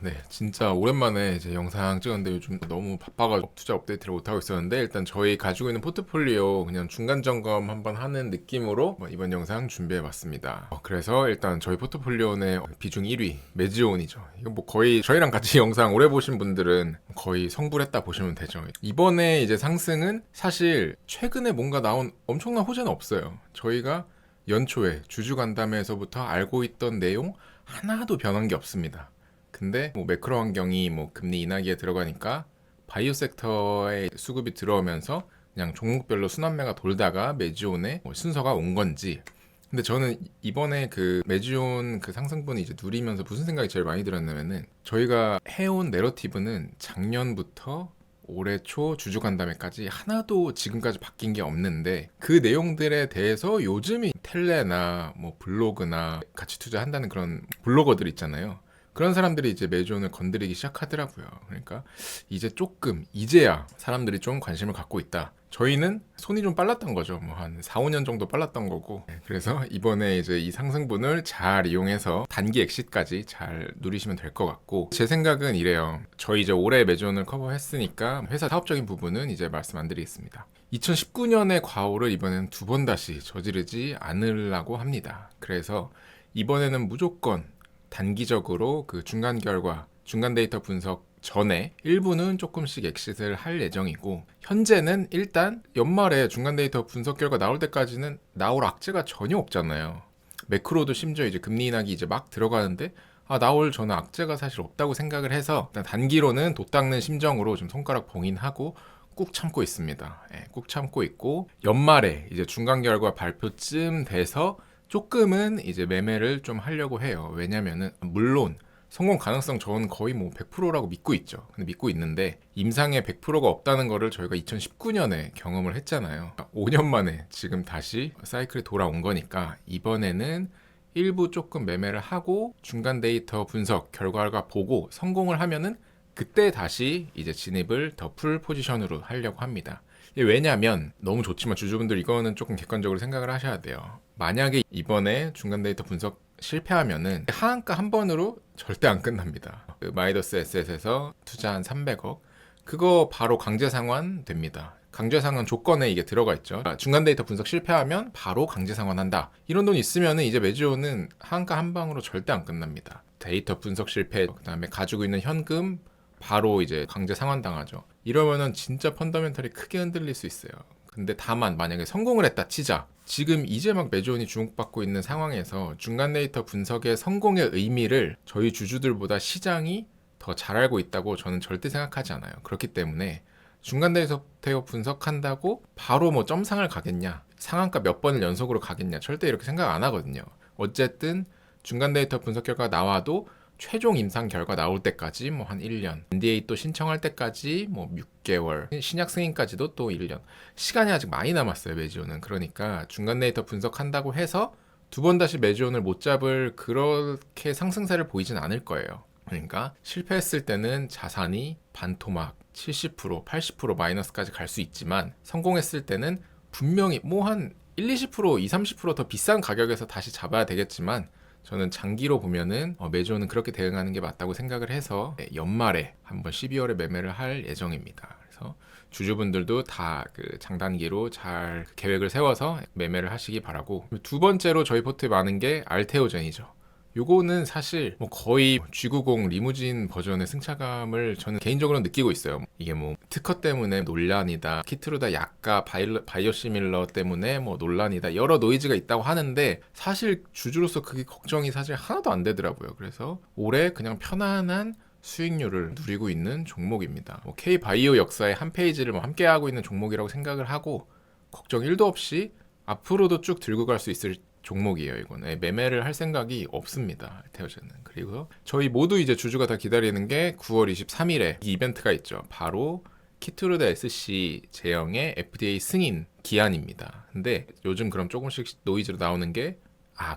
네, 진짜 오랜만에 이제 영상 찍었는데 요즘 너무 바빠가지고 투자 업데이트를 못하고 있었는데 일단 저희 가지고 있는 포트폴리오 그냥 중간 점검 한번 하는 느낌으로 이번 영상 준비해봤습니다. 그래서 일단 저희 포트폴리오의 비중 1위 매지온이죠. 이거 뭐 거의 저희랑 같이 영상 오래 보신 분들은 거의 성불했다 보시면 되죠. 이번에 이제 상승은 사실 최근에 뭔가 나온 엄청난 호재는 없어요. 저희가 연초에 주주간담회에서부터 알고 있던 내용 하나도 변한 게 없습니다. 근데 뭐 매크로 환경이 뭐 금리 인하기에 들어가니까 바이오 섹터에 수급이 들어오면서 그냥 종목별로 순환매가 돌다가 매지온의 뭐 순서가 온 건지. 근데 저는 이번에 그 매지온 그 상승분을 이제 누리면서 무슨 생각이 제일 많이 들었냐면은 저희가 해온 내러티브는 작년부터 올해 초 주주간담회까지 하나도 지금까지 바뀐 게 없는데 그 내용들에 대해서 요즘이 텔레나 뭐 블로그나 같이 투자한다는 그런 블로거들 있잖아요. 그런 사람들이 이제 매주온을 건드리기 시작하더라고요. 그러니까 이제 조금 이제야 사람들이 좀 관심을 갖고 있다. 저희는 손이 좀 빨랐던 거죠. 뭐 한 4, 5년 정도 빨랐던 거고. 그래서 이번에 이제 이 상승분을 잘 이용해서 단기 엑시트까지 잘 누리시면 될 것 같고 제 생각은 이래요. 저희 이제 올해 매주온을 커버했으니까 회사 사업적인 부분은 이제 말씀 안 드리겠습니다. 2019년의 과오를 이번에는 두 번 다시 저지르지 않으려고 합니다. 그래서 이번에는 무조건 단기적으로 그 중간 결과, 중간 데이터 분석 전에 일부는 조금씩 엑시트를 할 예정이고 현재는 일단 연말에 중간 데이터 분석 결과 나올 때까지는 나올 악재가 전혀 없잖아요. 매크로도 심지어 이제 금리 인하기 이제 막 들어가는데 나올 저는 악재가 사실 없다고 생각을 해서 일단 단기로는 돛닦는 심정으로 좀 손가락 봉인하고 꾹 참고 있습니다. 꾹 참고 있고 연말에 이제 중간 결과 발표쯤 돼서 조금은 이제 매매를 좀 하려고 해요. 왜냐면은 물론 성공 가능성 저는 거의 뭐 100%라고 믿고 있죠. 근데 믿고 있는데 임상에 100%가 없다는 거를 저희가 2019년에 경험을 했잖아요. 5년 만에 지금 다시 사이클이 돌아온 거니까 이번에는 일부 조금 매매를 하고 중간 데이터 분석 결과가 보고 성공을 하면은 그때 다시 이제 진입을 더 풀 포지션으로 하려고 합니다. 왜냐면 너무 좋지만 주주분들 이거는 조금 객관적으로 생각을 하셔야 돼요. 만약에 이번에 중간 데이터 분석 실패하면은 하한가 한 번으로 절대 안 끝납니다. 그 마이더스 에셋에서 투자한 300억 그거 바로 강제 상환 됩니다. 강제 상환 조건에 이게 들어가 있죠. 중간 데이터 분석 실패하면 바로 강제 상환한다. 이런 돈 있으면은 이제 매주오는 하한가 한 방으로 절대 안 끝납니다. 데이터 분석 실패, 그다음에 가지고 있는 현금 바로 이제 강제 상환당하죠. 이러면은 진짜 펀더멘털이 크게 흔들릴 수 있어요. 근데 다만 만약에 성공을 했다 치자. 지금 이제 막 매주온이 주목받고 있는 상황에서 중간 데이터 분석의 성공의 의미를 저희 주주들보다 시장이 더 잘 알고 있다고 저는 절대 생각하지 않아요. 그렇기 때문에 중간 데이터 분석한다고 바로 뭐 점상을 가겠냐, 상한가 몇 번을 연속으로 가겠냐, 절대 이렇게 생각 안 하거든요. 어쨌든 중간 데이터 분석 결과가 나와도 최종 임상 결과 나올 때까지 뭐 한 1년, NDA 또 신청할 때까지 뭐 6개월, 신약 승인까지도 또 1년. 시간이 아직 많이 남았어요, 매지온은. 그러니까 중간 데이터 분석한다고 해서 두 번 다시 매지온을 못 잡을 그렇게 상승세를 보이진 않을 거예요. 그러니까 실패했을 때는 자산이 반토막 70%, 80% 마이너스까지 갈 수 있지만 성공했을 때는 분명히 뭐 한 1, 20%, 2, 30%더 비싼 가격에서 다시 잡아야 되겠지만 저는 장기로 보면은 매주는 그렇게 대응하는 게 맞다고 생각을 해서 연말에 한번 12월에 매매를 할 예정입니다. 그래서 주주분들도 다 그 장단기로 잘 계획을 세워서 매매를 하시기 바라고 두 번째로 저희 포트에 많은 게 알테오젠이죠. 요거는 사실 뭐 거의 G90 리무진 버전의 승차감을 저는 개인적으로 느끼고 있어요. 이게 뭐 특허 때문에 논란이다, 키트루다 약가 바이오시밀러 때문에 뭐 논란이다, 여러 노이즈가 있다고 하는데 사실 주주로서 그게 걱정이 사실 하나도 안 되더라고요. 그래서 올해 그냥 편안한 수익률을 누리고 있는 종목입니다. 뭐 K바이오 역사의 한 페이지를 뭐 함께하고 있는 종목이라고 생각을 하고 걱정 1도 없이 앞으로도 쭉 들고 갈 수 있을 종목이에요. 이거는 매매를 할 생각이 없습니다. 테오젠은. 그리고 저희 모두 이제 주주가 다 기다리는 게 9월 23일에 이 이벤트가 있죠. 바로 키트루다 SC 제형의 FDA 승인 기한입니다. 근데 요즘 그럼 조금씩 노이즈로 나오는 게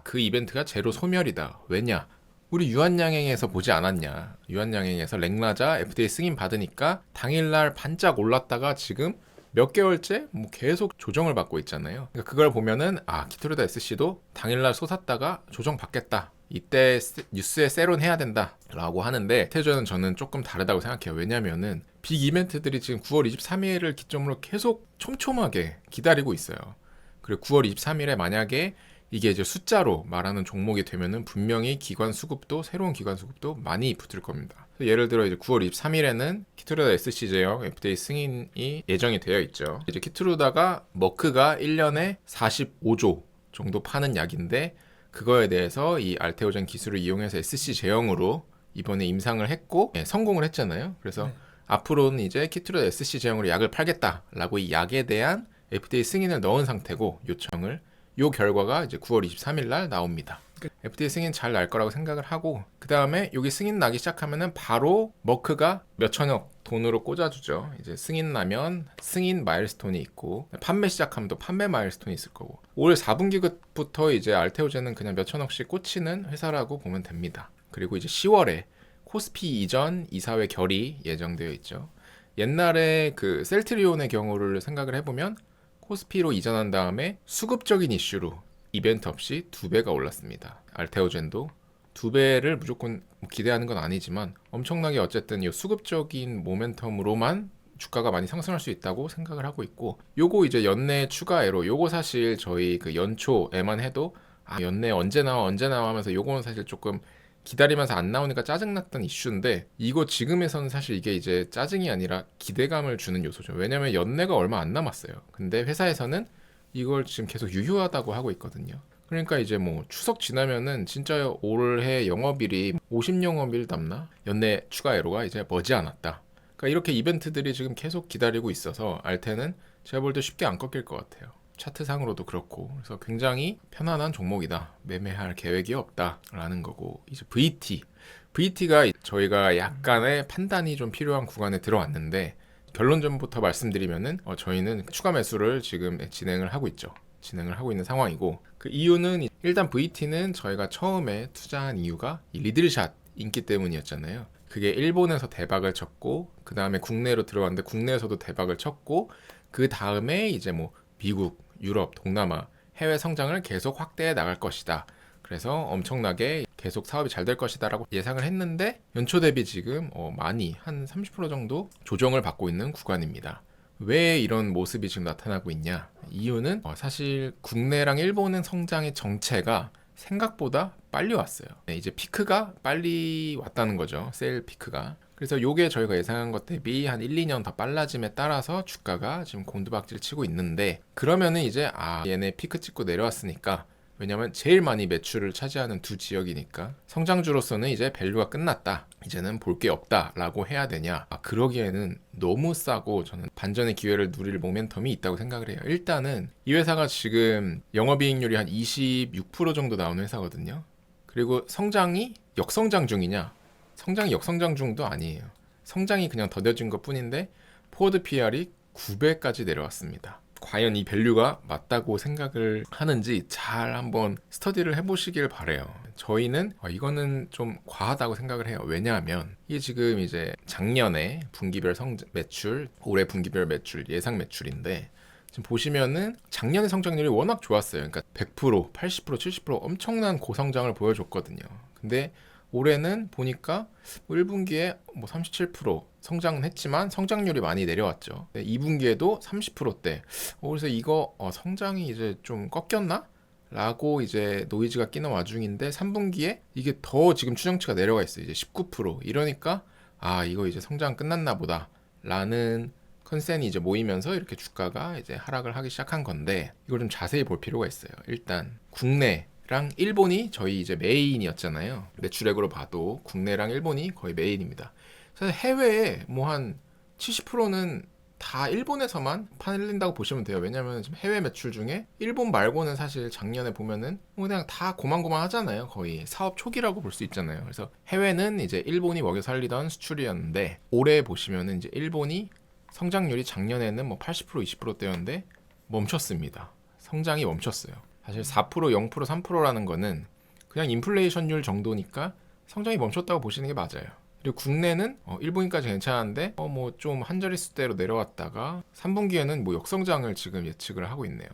그 이벤트가 제로 소멸이다. 왜냐? 우리 유한양행에서 보지 않았냐? 유한양행에서 렉라자 FDA 승인 받으니까 당일날 반짝 올랐다가 지금 몇 개월째 뭐 계속 조정을 받고 있잖아요. 그러니까 그걸 보면은 키트루다 SC도 당일날 솟았다가 조정 받겠다. 이때 뉴스에 세론해야 된다라고 하는데 알테오젠은 저는 조금 다르다고 생각해요. 왜냐면은 빅 이벤트들이 지금 9월 23일을 기점으로 계속 촘촘하게 기다리고 있어요. 그리고 9월 23일에 만약에 이게 이제 숫자로 말하는 종목이 되면은 분명히 기관 수급도 새로운 기관 수급도 많이 붙을 겁니다. 예를 들어 이제 9월 23일에는 키트루다 SC 제형 FDA 승인이 예정이 되어 있죠. 이제 키트루다가 머크가 1년에 45조 정도 파는 약인데 그거에 대해서 이 알테오젠 기술을 이용해서 SC 제형으로 이번에 임상을 했고 성공을 했잖아요. 그래서 앞으로는 이제 키트루다 SC 제형으로 약을 팔겠다라고 이 약에 대한 FDA 승인을 넣은 상태고 요청을 요 결과가 이제 9월 23일 날 나옵니다. FDA 승인 잘 날 거라고 생각을 하고 그 다음에 여기 승인 나기 시작하면은 바로 머크가 몇 천억 돈으로 꽂아주죠. 이제 승인 나면 승인 마일스톤이 있고 판매 시작하면 또 판매 마일스톤이 있을 거고 올 4분기부터 이제 알테오젠은 그냥 몇 천억씩 꽂히는 회사라고 보면 됩니다. 그리고 이제 10월에 코스피 이전 이사회 결의 예정되어 있죠. 옛날에 그 셀트리온의 경우를 생각을 해보면 코스피로 이전한 다음에 수급적인 이슈로 이벤트 없이 2배가 올랐습니다. 알테오젠도 2배를 무조건 기대하는 건 아니지만 엄청나게 어쨌든 이 수급적인 모멘텀으로만 주가가 많이 상승할 수 있다고 생각을 하고 있고 요거 이제 연내 추가애로 요거 사실 저희 그 연초에만 해도 연내 언제 나와 하면서 요거는 사실 조금 기다리면서 안 나오니까 짜증났던 이슈인데 이거 지금에서는 사실 이게 이제 짜증이 아니라 기대감을 주는 요소죠. 왜냐면 연내가 얼마 안 남았어요. 근데 회사에서는 이걸 지금 계속 유효하다고 하고 있거든요. 그러니까 이제 뭐 추석 지나면은 진짜 올해 영업일이 50영업일 남나? 연내 추가애로가 이제 머지않았다. 그러니까 이렇게 이벤트들이 지금 계속 기다리고 있어서 알테는 제가 볼 때 쉽게 안 꺾일 것 같아요. 차트상으로도 그렇고 그래서 굉장히 편안한 종목이다. 매매할 계획이 없다라는 거고 이제 VT가 저희가 약간의 판단이 좀 필요한 구간에 들어왔는데 결론전부터 말씀드리면은 저희는 추가 매수를 지금 진행을 하고 있죠. 진행을 하고 있는 상황이고 그 이유는 일단 VT는 저희가 처음에 투자한 이유가 이 리들샷 인기 때문이었잖아요. 그게 일본에서 대박을 쳤고 그 다음에 국내로 들어왔는데 국내에서도 대박을 쳤고 그 다음에 이제 뭐 미국, 유럽, 동남아 해외 성장을 계속 확대해 나갈 것이다. 그래서 엄청나게 계속 사업이 잘 될 것이다 라고 예상을 했는데 연초 대비 지금 많이 한 30% 정도 조정을 받고 있는 구간입니다. 왜 이런 모습이 지금 나타나고 있냐? 이유는 사실 국내랑 일본의 성장의 정체가 생각보다 빨리 왔어요. 이제 피크가 빨리 왔다는 거죠. 세일 피크가. 그래서 요게 저희가 예상한 것 대비 한 1, 2년 더 빨라짐에 따라서 주가가 지금 곤두박질 치고 있는데 그러면은 이제 얘네 피크 찍고 내려왔으니까 왜냐면 제일 많이 매출을 차지하는 두 지역이니까 성장주로서는 이제 밸류가 끝났다. 이제는 볼 게 없다 라고 해야 되냐? 그러기에는 너무 싸고 저는 반전의 기회를 누릴 모멘텀이 있다고 생각을 해요. 일단은 이 회사가 지금 영업이익률이 한 26% 정도 나오는 회사거든요. 그리고 성장이 역성장 중이냐? 성장이 역성장 중도 아니에요. 성장이 그냥 더뎌진 것 뿐인데 포워드 PR이 9배까지 내려왔습니다. 과연 이 밸류가 맞다고 생각을 하는지 잘 한번 스터디를 해보시길 바래요. 저희는 이거는 좀 과하다고 생각을 해요. 왜냐하면 이게 지금 이제 작년에 분기별 매출, 올해 분기별 매출, 예상 매출인데 지금 보시면은 작년의 성장률이 워낙 좋았어요. 그러니까 100%, 80%, 70% 엄청난 고성장을 보여줬거든요. 근데 올해는 보니까 1분기에 뭐 37% 성장은 했지만 성장률이 많이 내려왔죠. 2분기에도 30%대. 그래서 이거 성장이 이제 좀 꺾였나? 라고 이제 노이즈가 끼는 와중인데 3분기에 이게 더 지금 추정치가 내려가 있어요. 이제 19%. 이러니까 이거 이제 성장 끝났나 보다. 라는 컨센이 이제 모이면서 이렇게 주가가 이제 하락을 하기 시작한 건데 이걸 좀 자세히 볼 필요가 있어요. 일단 국내랑 일본이 저희 이제 메인이었잖아요. 매출액으로 봐도 국내랑 일본이 거의 메인입니다. 사실 해외에 뭐 한 70%는 다 일본에서만 팔린다고 보시면 돼요. 왜냐면 지금 해외 매출 중에 일본 말고는 사실 작년에 보면은 그냥 다 고만고만 하잖아요. 거의 사업 초기라고 볼 수 있잖아요. 그래서 해외는 이제 일본이 먹여 살리던 수출이었는데 올해 보시면은 이제 일본이 성장률이 작년에는 뭐 80% 20%대였는데 멈췄습니다. 성장이 멈췄어요. 사실 4% 0% 3%라는 거는 그냥 인플레이션율 정도니까 성장이 멈췄다고 보시는 게 맞아요. 그리고 국내는 1분기까지 괜찮은데 뭐 좀 한 자릿수대로 내려왔다가 3분기에는 뭐 역성장을 지금 예측을 하고 있네요.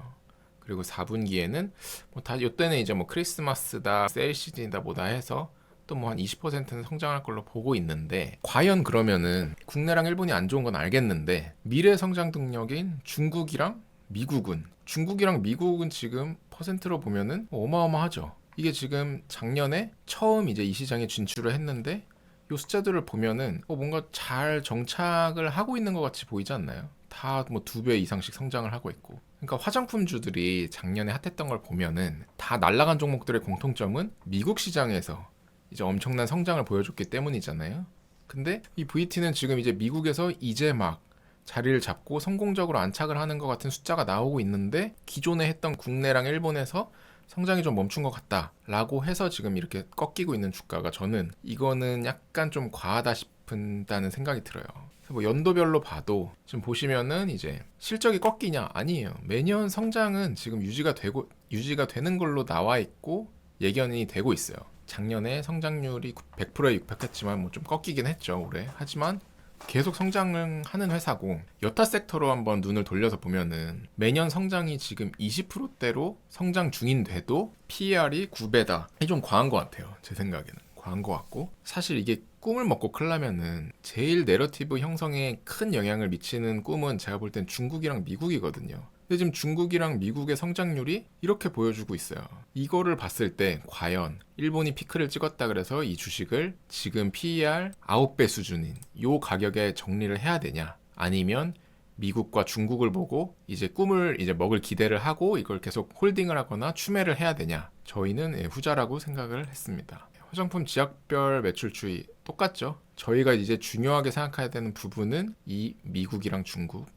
그리고 4분기에는 뭐 다 이때는 이제 뭐 크리스마스다, 세일 시즌이다 뭐다 해서 또 뭐 한 20%는 성장할 걸로 보고 있는데, 과연 그러면은 국내랑 일본이 안 좋은 건 알겠는데 미래 성장 동력인 중국이랑 미국은 지금 퍼센트로 보면은 어마어마하죠. 이게 지금 작년에 처음 이제 이 시장에 진출을 했는데 이 숫자들을 보면은 뭔가 잘 정착을 하고 있는 것 같이 보이지 않나요? 다 뭐 2배 이상씩 성장을 하고 있고. 그러니까 화장품주들이 작년에 핫했던 걸 보면은 다 날아간 종목들의 공통점은 미국 시장에서 이제 엄청난 성장을 보여줬기 때문이잖아요. 근데 이 VT는 지금 이제 미국에서 이제 막 자리를 잡고 성공적으로 안착을 하는 것 같은 숫자가 나오고 있는데, 기존에 했던 국내랑 일본에서 성장이 좀 멈춘 것 같다라고 해서 지금 이렇게 꺾이고 있는 주가가, 저는 이거는 약간 좀 과하다 싶다는 생각이 들어요. 뭐 연도별로 봐도 지금 보시면은 이제 실적이 꺾이냐? 아니에요. 매년 성장은 지금 유지가 되는 걸로 나와 있고 예견이 되고 있어요. 작년에 성장률이 100%에 육박했지만 뭐 좀 꺾이긴 했죠, 올해. 하지만 계속 성장을 하는 회사고, 여타 섹터로 한번 눈을 돌려서 보면은 매년 성장이 지금 20%대로 성장 중인데도 PER이 9배다. 이게 좀 과한 것 같아요. 제 생각에는 과한 것 같고, 사실 이게 꿈을 먹고 클라면은 제일 내러티브 형성에 큰 영향을 미치는 꿈은 제가 볼 땐 중국이랑 미국이거든요. 근데 지금 중국이랑 미국의 성장률이 이렇게 보여주고 있어요. 이거를 봤을 때 과연 일본이 피크를 찍었다 그래서 이 주식을 지금 PER 9배 수준인 요 가격에 정리를 해야 되냐, 아니면 미국과 중국을 보고 이제 꿈을 이제 먹을 기대를 하고 이걸 계속 홀딩을 하거나 추매를 해야 되냐, 저희는 후자라고 생각을 했습니다. 화장품 지역별 매출 추이 똑같죠. 저희가 이제 중요하게 생각해야 되는 부분은 이 미국이랑 중국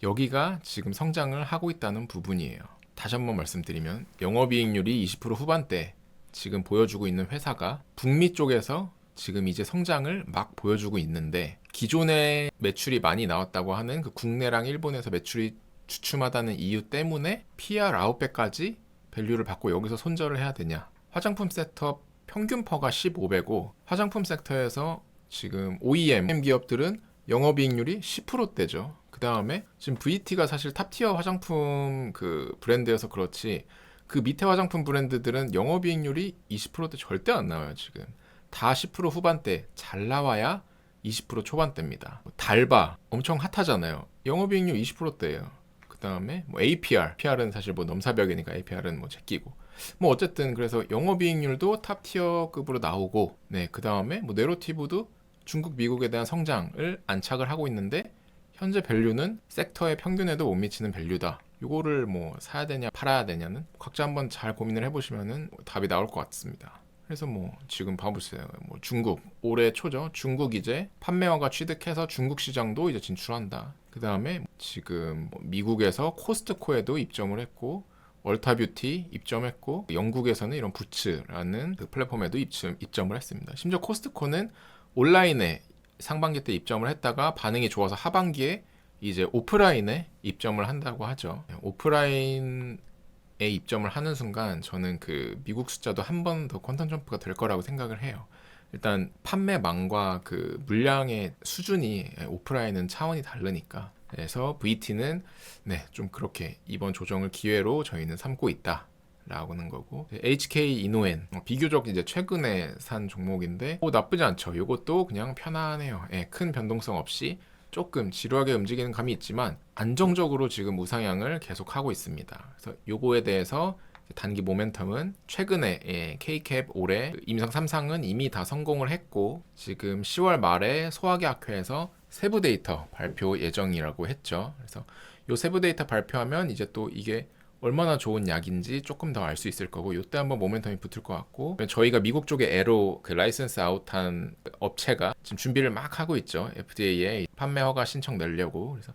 여기가 지금 성장을 하고 있다는 부분이에요. 다시 한번 말씀드리면 영업이익률이 20% 후반대 지금 보여주고 있는 회사가 북미 쪽에서 지금 이제 성장을 막 보여주고 있는데, 기존에 매출이 많이 나왔다고 하는 그 국내랑 일본에서 매출이 주춤하다는 이유 때문에 PR 9배까지 밸류를 받고 여기서 손절을 해야 되냐. 화장품 섹터 평균 퍼가 15배고 화장품 섹터에서 지금 OEM 기업들은 영업이익률이 10%대죠. 그 다음에 지금 VT가 사실 탑티어 화장품 그 브랜드여서 그렇지, 그 밑에 화장품 브랜드들은 영업이익률이 20%대 절대 안 나와요. 지금 다 10% 후반대, 잘 나와야 20% 초반대입니다. 달바 엄청 핫하잖아요. 영업이익률 20%대예요. 그 다음에 뭐 PR은 사실 뭐 넘사벽이니까 APR은 뭐 제끼고, 뭐 어쨌든 그래서 영업이익률도 탑티어급으로 나오고, 네, 그 다음에 뭐 네로티브도 중국, 미국에 대한 성장을 안착을 하고 있는데 현재 밸류는 섹터의 평균에도 못 미치는 밸류다. 이거를 뭐 사야 되냐 팔아야 되냐는 각자 한번 잘 고민을 해보시면은 답이 나올 것 같습니다. 그래서 뭐 지금 봐보세요. 뭐 중국 올해 초죠. 중국 이제 판매화가 취득해서 중국 시장도 이제 진출한다. 그 다음에 지금 뭐 미국에서 코스트코에도 입점을 했고, 얼타뷰티 입점했고, 영국에서는 이런 부츠라는 그 플랫폼에도 입점을 했습니다. 심지어 코스트코는 온라인에 상반기 때 입점을 했다가 반응이 좋아서 하반기에 이제 오프라인에 입점을 한다고 하죠. 오프라인에 입점을 하는 순간 저는 그 미국 숫자도 한 번 더 퀀텀 점프가 될 거라고 생각을 해요. 일단 판매망과 그 물량의 수준이 오프라인은 차원이 다르니까. 그래서 VT는 네, 좀 그렇게 이번 조정을 기회로 저희는 삼고 있다 라고는 거고, HK 이노엔 비교적 이제 최근에 산 종목인데 나쁘지 않죠. 이것도 그냥 편안해요. 예, 큰 변동성 없이 조금 지루하게 움직이는 감이 있지만 안정적으로 지금 우상향을 계속 하고 있습니다. 그래서 요거에 대해서 단기 모멘텀은 최근에 K캡 올해 임상 3상은 이미 다 성공을 했고, 지금 10월 말에 소화계학회에서 세부 데이터 발표 예정이라고 했죠. 그래서 요 세부 데이터 발표하면 이제 또 이게 얼마나 좋은 약인지 조금 더 알 수 있을 거고, 이때 한번 모멘텀이 붙을 것 같고, 저희가 미국 쪽에 에로 그 라이센스 아웃한 업체가 지금 준비를 막 하고 있죠. FDA에 판매 허가 신청 내려고. 그래서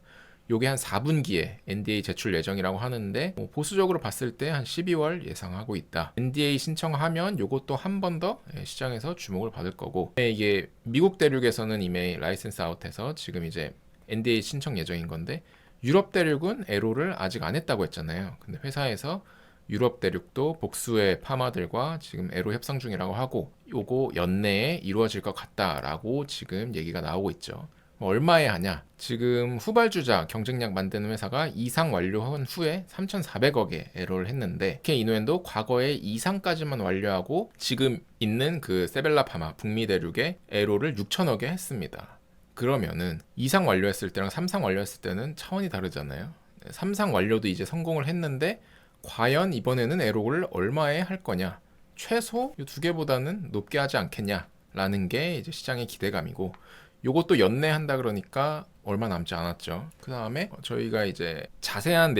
요게 한 4분기에 NDA 제출 예정이라고 하는데, 뭐 보수적으로 봤을 때 한 12월 예상하고 있다. NDA 신청하면 요것도 한 번 더 시장에서 주목을 받을 거고, 이게 미국 대륙에서는 이미 라이센스 아웃해서 지금 이제 NDA 신청 예정인 건데, 유럽 대륙은 에로를 아직 안 했다고 했잖아요. 근데 회사에서 유럽 대륙도 복수의 파마들과 지금 에로 협상 중이라고 하고, 요거 연내에 이루어질 것 같다라고 지금 얘기가 나오고 있죠. 얼마에 하냐? 지금 후발주자 경쟁력 만드는 회사가 이상 완료한 후에 3,400억에 에로를 했는데 SK 이노엔도 과거에 이상까지만 완료하고 지금 있는 그 세벨라파마 북미 대륙에 에로를 6,000억에 했습니다. 그러면은 이상 완료했을 때랑 3상 완료했을 때는 차원이 다르잖아요. 3상 완료도 이제 성공을 했는데 과연 이번에는 에로를 얼마에 할 거냐? 최소 이 두 개보다는 높게 하지 않겠냐라는 게 이제 시장의 기대감이고, 요것도 연내한다 그러니까 얼마 남지 않았죠. 그 다음에 저희가 이제 자세한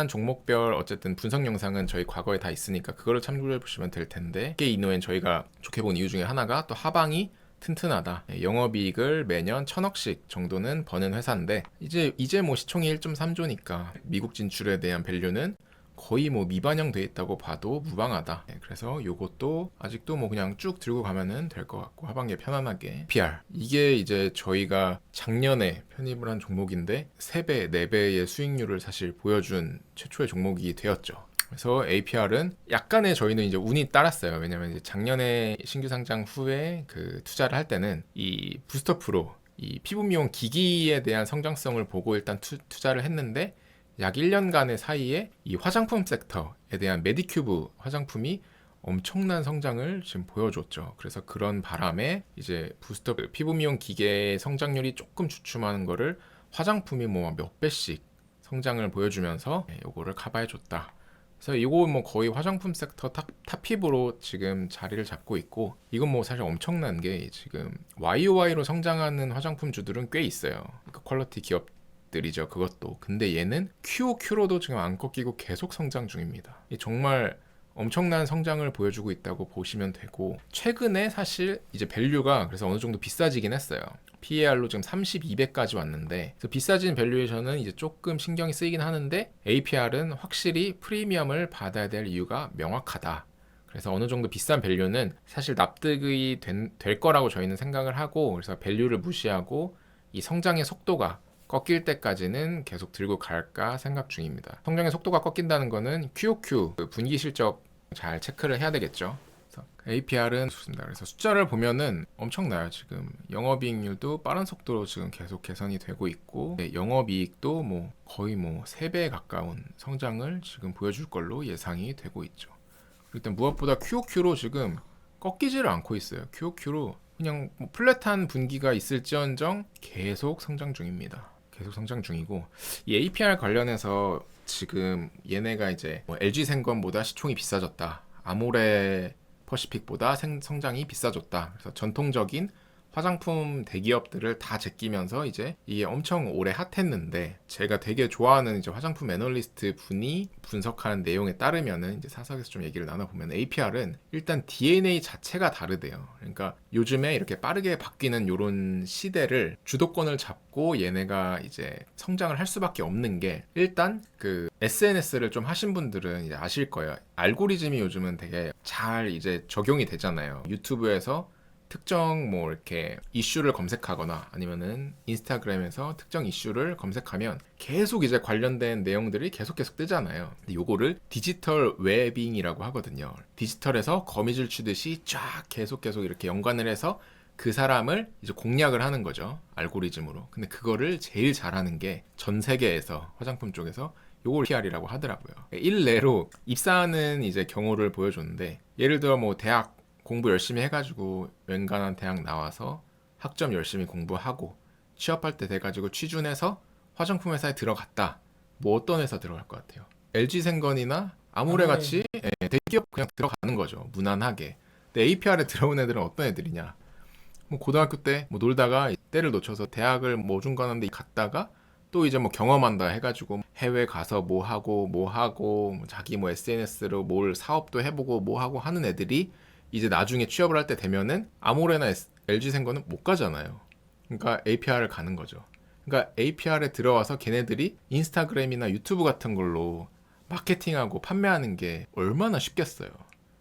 종목별 어쨌든 분석 영상은 저희 과거에 다 있으니까 그거를 참고해 보시면 될 텐데, SK 이노엔 저희가 좋게 본 이유 중에 하나가 또 하방이 튼튼하다. 영업이익을 매년 1,000억씩 정도는 버는 회사인데 이제 뭐 시총이 1.3조니까 미국 진출에 대한 밸류는 거의 뭐 미반영돼 있다고 봐도 무방하다. 그래서 요것도 아직도 뭐 그냥 쭉 들고 가면은 될 것 같고, 하반기에 편안하게. PR 이게 이제 저희가 작년에 편입을 한 종목인데 3배, 4배의 수익률을 사실 보여준 최초의 종목이 되었죠. 그래서 APR은 약간의 저희는 이제 운이 따랐어요. 왜냐면 이제 작년에 신규 상장 후에 그 투자를 할 때는 이 부스터 프로, 이 피부 미용 기기에 대한 성장성을 보고 일단 투자를 했는데 약 1년간의 사이에 이 화장품 섹터에 대한 메디큐브 화장품이 엄청난 성장을 지금 보여줬죠. 그래서 그런 바람에 이제 부스터 피부 미용 기계의 성장률이 조금 주춤하는 거를 화장품이 뭐 몇 배씩 성장을 보여주면서 요거를 커버해줬다. 그래서 이거 뭐 거의 화장품 섹터 탑픽으로 지금 자리를 잡고 있고, 이건 뭐 사실 엄청난 게 지금 YOY로 성장하는 화장품주들은 꽤 있어요. 그러니까 퀄리티 기업들이죠. 그것도. 근데 얘는 QOQ로도 지금 안 꺾이고 계속 성장 중입니다. 정말 엄청난 성장을 보여주고 있다고 보시면 되고, 최근에 사실 이제 밸류가 그래서 어느 정도 비싸지긴 했어요. PER로 지금 32배까지 왔는데, 그래서 비싸진 밸류에이션은 이제 조금 신경이 쓰이긴 하는데 APR은 확실히 프리미엄을 받아야 될 이유가 명확하다. 그래서 어느 정도 비싼 밸류는 사실 납득이 될 거라고 저희는 생각을 하고, 그래서 밸류를 무시하고 이 성장의 속도가 꺾일 때까지는 계속 들고 갈까 생각 중입니다. 성장의 속도가 꺾인다는 거는 QOQ 분기 실적 잘 체크를 해야 되겠죠. APR은 좋습니다. 그래서 숫자를 보면은 엄청나요. 지금 영업이익률도 빠른 속도로 지금 계속 개선이 되고 있고, 영업이익도 뭐 거의 뭐 3배에 가까운 성장을 지금 보여줄 걸로 예상이 되고 있죠. 일단 무엇보다 QOQ로 지금 꺾이지를 않고 있어요. QOQ로 그냥 뭐 플랫한 분기가 있을지언정 계속 성장 중입니다. 계속 성장 중이고, 이 APR 관련해서 지금 얘네가 이제 뭐 LG생건보다 시총이 비싸졌다, 아모레 퍼시픽보다 성장이 비싸졌다. 그래서 전통적인 화장품 대기업들을 다 제끼면서 이제 이게 엄청 오래 핫했는데, 제가 되게 좋아하는 이제 화장품 애널리스트 분이 분석하는 내용에 따르면은 이제 사석에서 좀 얘기를 나눠보면 APR은 일단 DNA 자체가 다르대요. 그러니까 요즘에 이렇게 빠르게 바뀌는 요런 시대를 주도권을 잡고 얘네가 이제 성장을 할 수밖에 없는 게, 일단 그 SNS를 좀 하신 분들은 이제 아실 거예요. 알고리즘이 요즘은 되게 잘 이제 적용이 되잖아요. 유튜브에서 특정 뭐 이렇게 이슈를 검색하거나 아니면은 인스타그램에서 특정 이슈를 검색하면 계속 이제 관련된 내용들이 계속 뜨잖아요. 근데 요거를 디지털 웨빙이라고 하거든요. 디지털에서 거미줄 치듯이 쫙 계속 이렇게 연관을 해서 그 사람을 이제 공략을 하는 거죠. 알고리즘으로. 근데 그거를 제일 잘하는 게 전 세계에서 화장품 쪽에서 요걸 PR이라고 하더라고요. 일례로 입사하는 이제 경우를 보여줬는데, 예를 들어 뭐 대학 공부 열심히 해가지고 웬간한 대학 나와서 학점 열심히 공부하고 취업할 때 돼가지고 취준해서 화장품 회사에 들어갔다. 뭐 어떤 회사 들어갈 것 같아요? LG생건이나 아모레 같이 대기업 그냥 들어가는 거죠. 무난하게. 근데 APR에 들어온 애들은 어떤 애들이냐? 뭐 고등학교 때 뭐 놀다가 때를 놓쳐서 대학을 뭐 중간한데 갔다가 또 이제 뭐 경험한다 해가지고 해외 가서 뭐 하고 자기 뭐 SNS로 뭘 사업도 해보고 뭐 하고 하는 애들이 이제 나중에 취업을 할 때 되면은 아모레나 LG생건은 못 가잖아요. 그러니까 APR을 가는 거죠. 그러니까 APR에 들어와서 걔네들이 인스타그램이나 유튜브 같은 걸로 마케팅하고 판매하는 게 얼마나 쉽겠어요.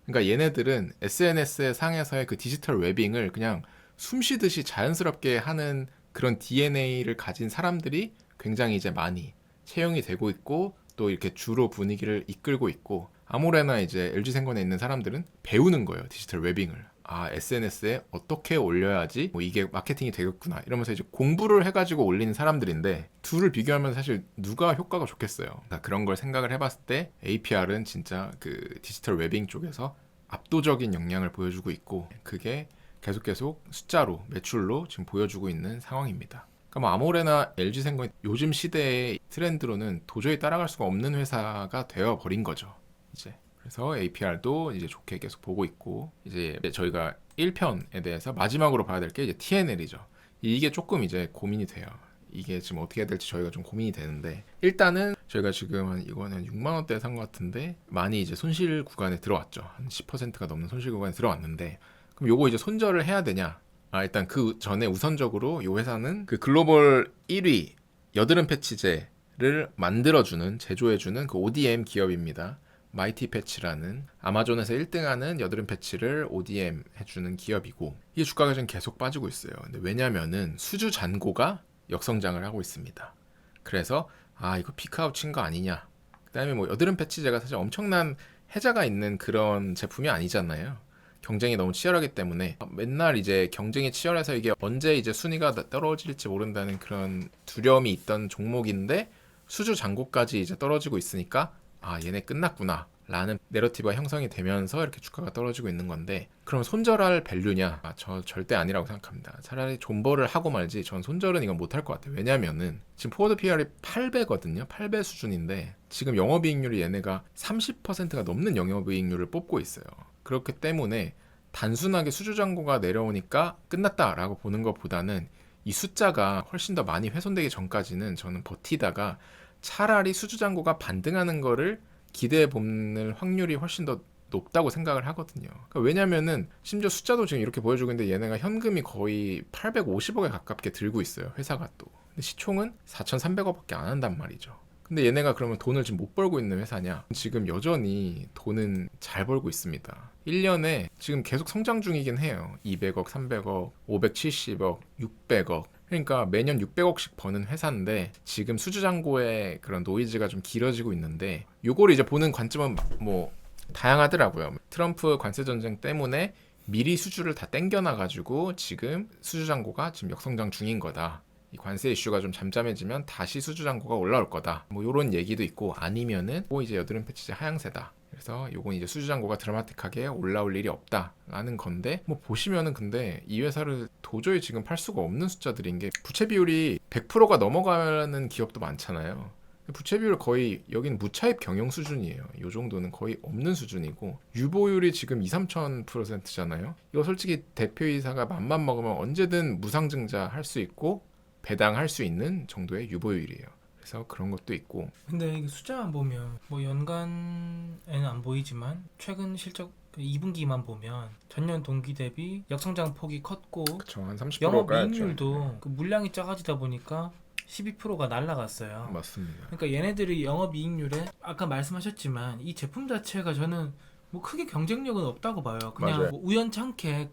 그러니까 얘네들은 SNS 상에서의 그 디지털 웨빙을 그냥 숨쉬듯이 자연스럽게 하는 그런 DNA를 가진 사람들이 굉장히 이제 많이 채용이 되고 있고, 또 이렇게 주로 분위기를 이끌고 있고, 아모레나 이제 LG생건에 있는 사람들은 배우는 거예요. 디지털 웨빙을. SNS에 어떻게 올려야지 뭐 이게 마케팅이 되겠구나 이러면서 이제 공부를 해가지고 올리는 사람들인데 둘을 비교하면 사실 누가 효과가 좋겠어요. 그러니까 그런 걸 생각을 해봤을 때 APR은 진짜 그 디지털 웨빙 쪽에서 압도적인 역량을 보여주고 있고 그게 계속 숫자로 매출로 지금 보여주고 있는 상황입니다. 그러니까 뭐 아모레나 LG생명이 요즘 시대의 트렌드로는 도저히 따라갈 수가 없는 회사가 되어 버린 거죠. 이제 그래서 APR도 이제 좋게 계속 보고 있고 이제 저희가 1편에 대해서 마지막으로 봐야 될 게 이제 TNL이죠. 이게 조금 이제 고민이 돼요. 이게 지금 어떻게 해야 될지 저희가 좀 고민이 되는데 일단은 저희가 지금 이거는 6만 원대에 산 것 같은데 많이 이제 손실 구간에 들어왔죠. 한 10%가 넘는 손실 구간에 들어왔는데 그럼 요거 이제 손절을 해야 되냐? 일단 그 전에 우선적으로 이 회사는 그 글로벌 1위 여드름 패치제를 만들어주는 제조해주는 그 ODM 기업입니다. 마이티 패치라는 아마존에서 1등하는 여드름 패치를 ODM 해주는 기업이고 이 주가가 지금 계속 빠지고 있어요. 근데 왜냐면은 수주 잔고가 역성장을 하고 있습니다. 그래서 이거 피크아웃 친 거 아니냐. 그다음에 뭐 여드름 패치제가 사실 엄청난 혜자가 있는 그런 제품이 아니잖아요. 경쟁이 너무 치열하기 때문에 맨날 이제 경쟁이 치열해서 이게 언제 이제 순위가 떨어질지 모른다는 그런 두려움이 있던 종목인데 수주 잔고까지 이제 떨어지고 있으니까 얘네 끝났구나 라는 내러티브가 형성이 되면서 이렇게 주가가 떨어지고 있는 건데 그럼 손절할 밸류냐? 저 절대 아니라고 생각합니다. 차라리 존버를 하고 말지 전 손절은 이건 못할 것 같아요. 왜냐면은 지금 포워드 PR이 8배거든요. 8배 수준인데 지금 영업이익률이 얘네가 30%가 넘는 영업이익률을 뽑고 있어요. 그렇기 때문에 단순하게 수주잔고가 내려오니까 끝났다라고 보는 것보다는 이 숫자가 훨씬 더 많이 훼손되기 전까지는 저는 버티다가 차라리 수주잔고가 반등하는 거를 기대해 보는 확률이 훨씬 더 높다고 생각을 하거든요. 그러니까 왜냐면은 심지어 숫자도 지금 이렇게 보여주고 있는데 얘네가 현금이 거의 850억에 가깝게 들고 있어요. 회사가 또. 근데 시총은 4,300억밖에 안 한단 말이죠. 근데 얘네가 그러면 돈을 지금 못 벌고 있는 회사냐? 지금 여전히 돈은 잘 벌고 있습니다. 1년에 지금 계속 성장 중이긴 해요. 200억, 300억, 570억, 600억. 그러니까 매년 600억씩 버는 회사인데 지금 수주잔고의 그런 노이즈가 좀 길어지고 있는데 요거를 이제 보는 관점은 뭐 다양하더라고요. 트럼프 관세 전쟁 때문에 미리 수주를 다 땡겨놔가지고 지금 수주잔고가 지금 역성장 중인 거다. 이 관세 이슈가 좀 잠잠해지면 다시 수주잔고가 올라올 거다. 뭐 이런 얘기도 있고 아니면은 이제 여드름 패치제 하향세다. 그래서 요건 이제 수주잔고가 드라마틱하게 올라올 일이 없다라는 건데 뭐 보시면은 근데 이 회사를 도저히 지금 팔 수가 없는 숫자들인 게 부채 비율이 100%가 넘어가는 기업도 많잖아요. 부채 비율 거의 여기는 무차입 경영 수준이에요. 이 정도는 거의 없는 수준이고 유보율이 지금 2,3,000%잖아요. 이거 솔직히 대표이사가 맘만 먹으면 언제든 무상증자 할 수 있고 배당할 수 있는 정도의 유보율이에요. 그래서 그런 것도 있고. 근데 이게 숫자만 보면 뭐 연간에는 안 보이지만 최근 실적 2분기만 보면 전년 동기 대비 역성장 폭이 컸고 그쵸, 한 30%가 영업이익률도 그 물량이 작아지다 보니까 12%가 날라갔어요. 맞습니다. 그러니까 얘네들이 영업이익률에 아까 말씀하셨지만 이 제품 자체가 저는 뭐 크게 경쟁력은 없다고 봐요. 그냥 맞아요. 뭐 우연찮게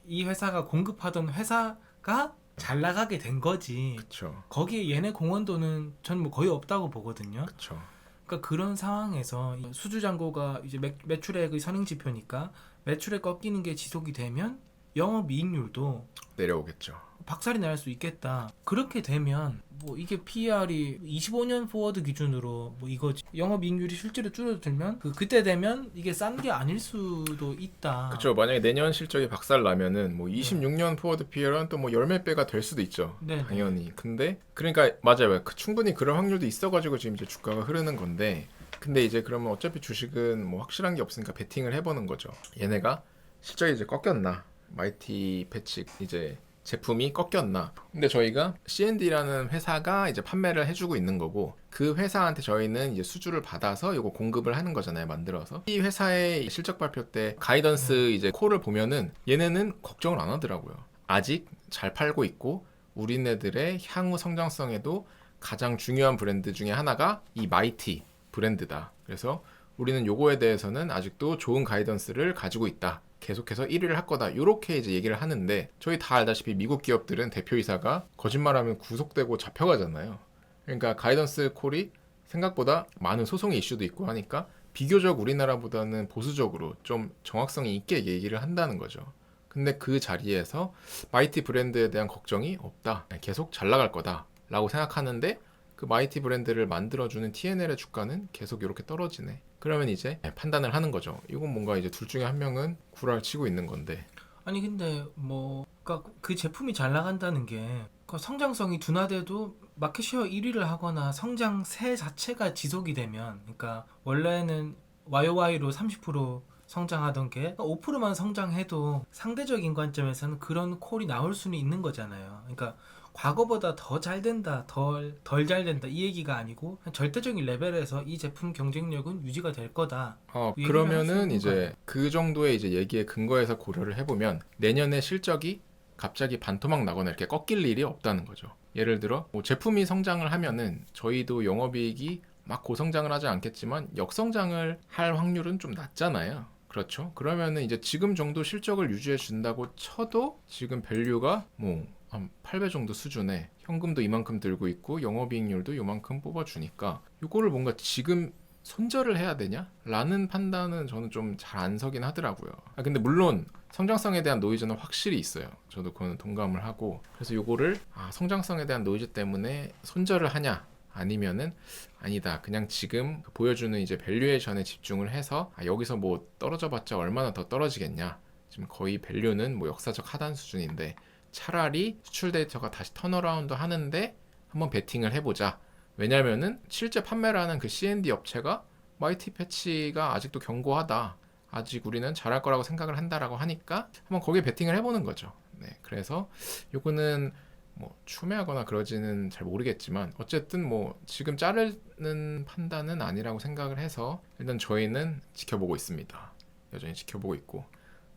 이 회사가 공급하던 회사가 잘 나가게 된 거지. 그쵸. 거기에 얘네 공헌도는 전 뭐 거의 없다고 보거든요. 그쵸. 그러니까 그런 상황에서 수주잔고가 이제 매출액의 선행 지표니까 매출액 꺾이는 게 지속이 되면 영업이익률도 내려오겠죠. 박살이 날 수 있겠다. 그렇게 되면 뭐 이게 PER이 25년 포워드 기준으로 뭐 이거 영업이익률이 실제로 줄어들면 그때 되면 이게 싼 게 아닐 수도 있다. 그쵸. 만약에 내년 실적이 박살 나면은 뭐 26년 포워드 PER은 또 뭐 열몇 배가 될 수도 있죠. 네. 당연히. 근데 그러니까 맞아요. 충분히 그런 확률도 있어가지고 지금 이제 주가가 흐르는 건데. 근데 이제 그러면 어차피 주식은 뭐 확실한 게 없으니까 베팅을 해보는 거죠. 얘네가 실적이 이제 꺾였나? 마이티 패치 이제 제품이 꺾였나. 근데 저희가 C&D라는 회사가 이제 판매를 해주고 있는 거고 그 회사한테 저희는 이제 수주를 받아서 이거 공급을 하는 거잖아요. 만들어서. 이 회사의 실적 발표 때 가이던스 이제 콜을 보면은 얘네는 걱정을 안 하더라고요. 아직 잘 팔고 있고 우리네들의 향후 성장성에도 가장 중요한 브랜드 중에 하나가 이 마이티 브랜드다. 그래서 우리는 요거에 대해서는 아직도 좋은 가이던스를 가지고 있다. 계속해서 1위를 할 거다. 이렇게 이제 얘기를 하는데 저희 다 알다시피 미국 기업들은 대표이사가 거짓말하면 구속되고 잡혀가잖아요. 그러니까 가이던스 콜이 생각보다 많은 소송의 이슈도 있고 하니까 비교적 우리나라보다는 보수적으로 좀 정확성이 있게 얘기를 한다는 거죠. 근데 그 자리에서 마이티 브랜드에 대한 걱정이 없다. 계속 잘 나갈 거다. 라고 생각하는데 그 마이티 브랜드를 만들어주는 TNL의 주가는 계속 이렇게 떨어지네. 그러면 이제 판단을 하는 거죠. 이건 뭔가 이제 둘 중에 한 명은 구라를 치고 있는 건데. 아니 근데 뭐 그러니까 그 제품이 잘 나간다는 게 그러니까 성장성이 둔화돼도 마켓쉐어 1위를 하거나 성장세 자체가 지속이 되면 그러니까 원래는 YOY로 30% 성장하던 게 5%만 성장해도 상대적인 관점에서는 그런 콜이 나올 수는 있는 거잖아요. 그러니까 과거보다 더 잘 된다, 덜 잘 된다 이 얘기가 아니고 절대적인 레벨에서 이 제품 경쟁력은 유지가 될 거다. 그 얘기를 할수 그러면은 있는 이제 거예요. 그 정도의 이제 얘기에 근거해서 고려를 해보면 내년에 실적이 갑자기 반토막 나거나 이렇게 꺾일 일이 없다는 거죠. 예를 들어 뭐 제품이 성장을 하면은 저희도 영업이익이 막 고성장을 하지 않겠지만 역성장을 할 확률은 좀 낮잖아요. 그렇죠. 그러면은 이제 지금 정도 실적을 유지해 준다고 쳐도 지금 밸류가 뭐 한 8배 정도 수준에 현금도 이만큼 들고 있고 영업이익률도 이만큼 뽑아주니까 이거를 뭔가 지금 손절을 해야 되냐? 라는 판단은 저는 좀 잘 안 서긴 하더라고요. 근데 물론 성장성에 대한 노이즈는 확실히 있어요. 저도 그거는 동감을 하고 그래서 요거를 성장성에 대한 노이즈 때문에 손절을 하냐? 아니면은 아니다. 그냥 지금 보여주는 이제 밸류에이션에 집중을 해서 여기서 뭐 떨어져 봤자 얼마나 더 떨어지겠냐? 지금 거의 밸류는 뭐 역사적 하단 수준인데 차라리 수출 데이터가 다시 턴어라운드 하는데 한번 베팅을 해보자. 왜냐면은 실제 판매를 하는 그 C&D 업체가 마이티 패치가 아직도 견고하다. 아직 우리는 잘할 거라고 생각을 한다라고 하니까 한번 거기에 베팅을 해보는 거죠. 네, 그래서 요거는 뭐 추매하거나 그러지는 잘 모르겠지만 어쨌든 뭐 지금 자르는 판단은 아니라고 생각을 해서 일단 저희는 지켜보고 있습니다. 여전히 지켜보고 있고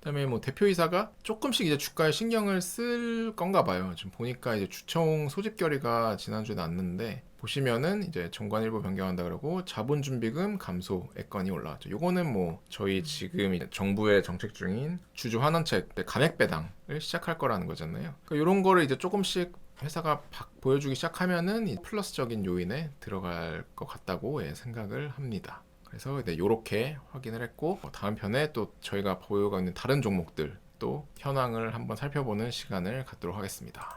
그다음에 뭐 대표이사가 조금씩 이제 주가에 신경을 쓸 건가 봐요. 지금 보니까 이제 주총 소집 결의가 지난주에 났는데 보시면은 이제 정관 일부 변경한다 그러고 자본준비금 감소액 건이 올라왔죠. 요거는 뭐 저희 지금 이제 정부의 정책 중인 주주 환원책 때 감액 배당을 시작할 거라는 거잖아요. 그러니까 이런 거를 이제 조금씩 회사가 보여주기 시작하면은 이 플러스적인 요인에 들어갈 것 같다고 생각을 합니다. 그래서 이렇게 확인을 했고 다음 편에 또 저희가 보유가 있는 다른 종목들 또 현황을 한번 살펴보는 시간을 갖도록 하겠습니다.